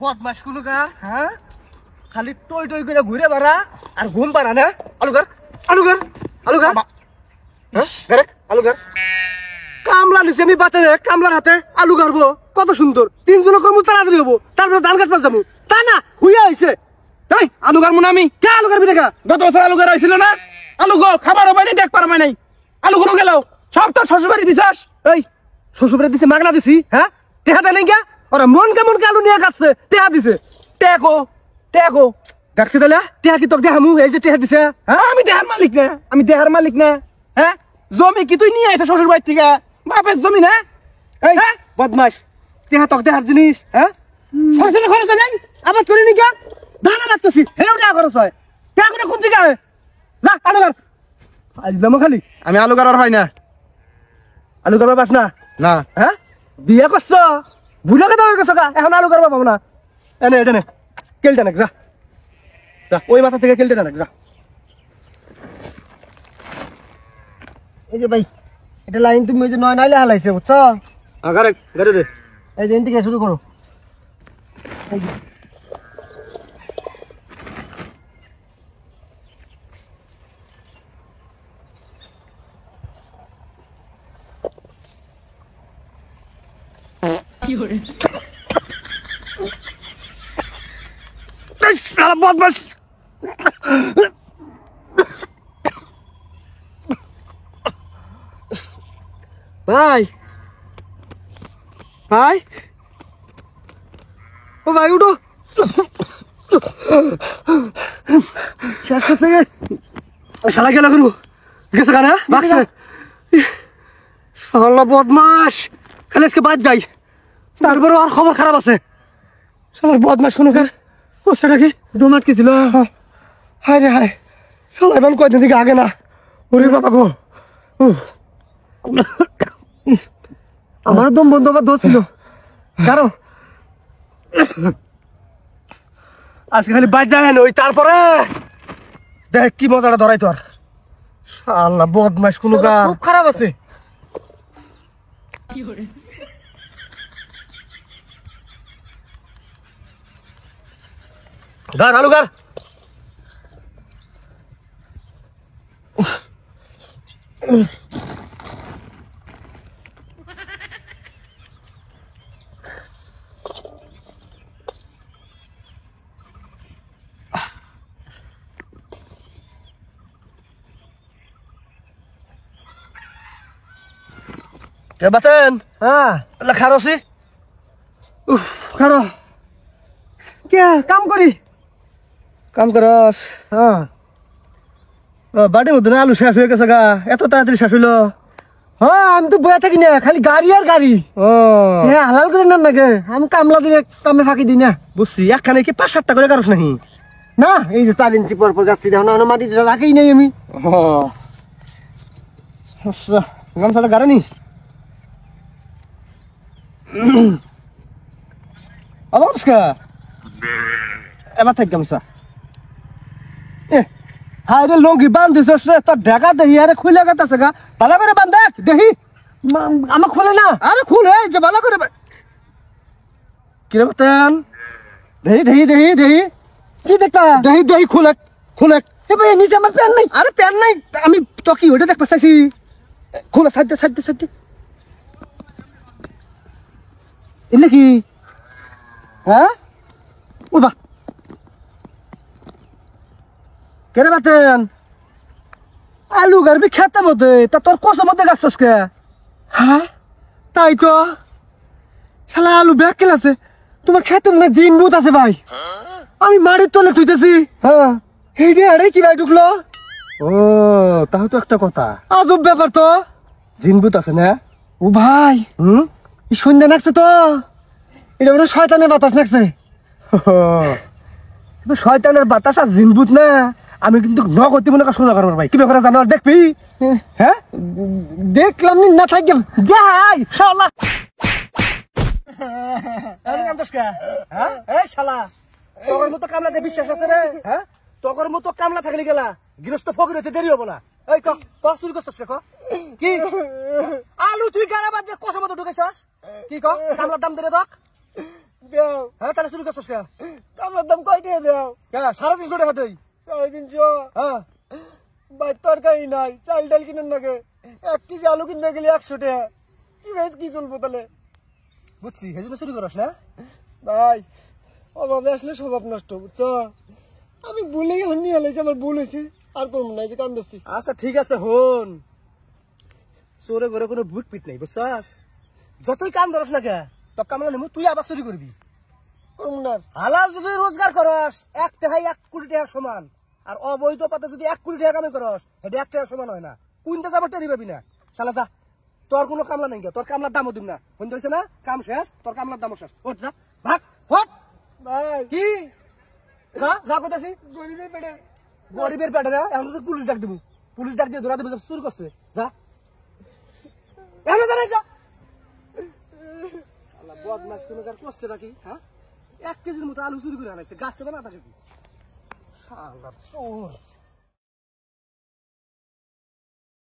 বদমাস কোনো গা হ্যাঁ খালি টই টই করে ঘুরে বেড়া আর ঘুম পাড়া না আলুগার আলুগার আলুগার হ্যাঁ গারেক আলুগার কামলা নিছে আমি বাতে কামলার হাতে আলু গারবো কত সুন্দর তিনজনে কর্ম তাড়াতাড়ি হবো তারপরে ধান কাটবা যাবো তা না হুইয়া হইছে এই আলু গারমু না আমি কে আলু গারবি দেখা গত বছর আলু গার হইছিল না আলু গো খাবার হবে না দেখ পারবে নাই আলু গুলো গেল সব তো শ্বশুর বাড়ি দিছাস এই শ্বশুরে দিছে মাগনা দিছি হ্যাঁ টেহা দেয় নাই গা ওরা মন কেমন আলু নিয়ে কাটছে টেহা দিছে টেকো টেকো দেখছি তাহলে টেহা কি তোকে দেখামু এই যে টেহা দিছে হ্যাঁ আমি দেহার মালিক না হ্যাঁ জমি কি তুই নিয়ে আইছ শ্বশুর বাড়ি থেকে বাপের জমি না এই বদমাস টেহা তোকে দেখার জিনিস হ্যাঁ সংসারে খরচ নাই আবাদ করি নি গা ধান আবাদ করছি হেরেও টাকা খরচ হয় টাকা করে কোন দিকে যা আলু গার আজ দামো খালি আমি আলু গার হয় না আলু গারবা পাস না না হ্যাঁ বিয়ে করছো বুড়াকে দাও গেছো গা এখন আলু গারবা পাবো না এনে এটা নে কেলটা নাক যা যা ওই মাথা থেকে কেলটা নাক যা এই যে ভাই এটা লাইন তুমি ওই যে নয় নাইলে হালাইছে বুঝছো গারে গারে দে এই দিন থেকে শুরু করো এই যে বদমাস ভাই ভাই ও ভাই উঠো শেষ করছে গে শালা গেল কেন গেছে কানা বাক্সে শালা বদমাস খালি আজকে বাদ যাই তারপরে আর খবর খারাপ আছে শালার বদমাস কোনো কার ওটা কি দম আটকেছিল হায় রে হায় শালা এবার কয়দিন থেকে আগে না ওরে বাবা গো আমারও দম বন্ধ হবার দোষ ছিল কারো আজকে খালি বাদ যায় না ওই তারপরে দেখ কি মজাটা ধরাই তোর আল্লাহ বদমাস কোনো গা খুব খারাপ আছে গার আলু গার কে বাতেন হ্যাঁ খারো সি খারো কে কাম করি কাম করস হ্যাঁ বাড়ির মধ্যে আলু শেষ হয়ে গেছে গা এত তাড়াতাড়ি শেষ হইলো হ্যাঁ আমি তো বয়ে থাকি না খালি গাড়ি আর গাড়ি ও হ্যাঁ হালাল করে নেন নাকি আমি কামলা দিলে কামে ফাঁকি দিই না বুঝছি একখানে কি 5-7টা করে কারস নাকি না এই যে 4 ইঞ্চি পর পর গাছছি দেখো না মাটিটা রাখেই নাই আমি আচ্ছা গামছাটা গাড়ে নি এবার থাক গামছা হায় রে লঙ্গি বান্ধিস রে তোর ঢাকা দেহি আরে খুলে গেছে গা ভালো করে বান্ধ দেহি আমার খুলে না আরে খুলে যে ভালো করে কিরে বাতেন দেহি দেহি দেহি দেহি কি দেখতা দেহি দেহি খুলে খুলে এবার নিচে আমার প্যান নাই আরে প্যান নাই আমি তো কি ওটা দেখতে চাইছি খুলে সাইড দে সাইড দে সাইড দে এলে কি হ্যাঁ ও বা কেরে বাতেন আলু গারবি খেতে মধ্যে তা তোর কোসের মধ্যে গাছছস কে হ্যাঁ তাই তো শালা আলু ব্যাগ কেল আছে তোমার খেতে মনে জিন ভূত আছে ভাই আমি মাটির তলে থুইতেছি হ্যাঁ হেডে আরে কি ভাই ঢুকলো ও তাও তো একটা কথা আজব ব্যাপার তো জিন ভূত আছে না ও ভাই এই সন্ধ্যা নাকছে তো এটা মনে শয়তানের বাতাস নাকছে শয়তানের বাতাস আর জিন ভূত না আমি কিন্তু নগতি মনে সোজা করবো ভাই কি ব্যাপারে জানো দেখবি হ্যাঁ দেখলাম না থাকি যাই শালা শালা তোর মতো কামলাতে বিশ্বাস আছে রে হ্যাঁ তোর মতো কামলা থাকলে গেলা গৃহস্থ ফকির হইতে দেরি হবো না এই ক চুরি করছিস ক কি আলু তুই গানা বাদ দিয়ে কষা মতো ঢুকাইছস কি ক কামলার দাম দে দেখ দেও হ্যাঁ তাহলে চুরি করছিস কে? কামলার দাম কয় টাকা দেও? 350 টাকা তুই। 350। হ্যাঁ ভাই তরকারি নাই, চাল ডাল কিনেন নাকি? 1 কেজি আলু কিনতে গেলে 100 টাকা। কি ভাই কি চলবো তাহলে? বুঝছি, এই জন্য চুরি করস না? ভাই অভাবে আসলে স্বভাব নষ্ট, বুঝছো? আমি ভুলেই হন্নি হালাইছি, আমার ভুল হয়েছে, আর করবো না, এই যে কান ধরছি। আচ্ছা ঠিক আছে, হন চোরে ঘরে কোনো ভূত পিট নাই, বুঝছস? যতই কাম ধরস না কে, তো কামলা নেমু তুই আবার চুরি করবি। করবো না আর। হালাল যদি রোজগার করস 1 টাকায় 1 কোটি টাকা সমান, আর অবৈধ পথে যদি 1 কোটি টাকা কামাই করস এটা 1 টাকা সমান হয় না। কোনটা যাবার টেরি পাবি না। শালা যা, তোর কোনো কামলা নাই, তোর কামলার দামও দিম না। কোন দিছে না কাম শেষ, তোর কামলার দামও শেষ। ওঠ যা, ভাগ হট। ভাই কি যা যা কইতাছি? গরিবের পেটে গরিবের পেটে না, এখন তো পুলিশ ডাক দিব। পুলিশ ডাক দিয়ে ধরা দিব, চুরি করছে। যা এখন জানাই যা। আল্লাহ বদমাস কোনো কার করছে নাকি? হ্যাঁ 1 কেজির মতো আলু চুরি করে আনাইছে, গাছ থেকে না 1 কেজি। শালার চোর।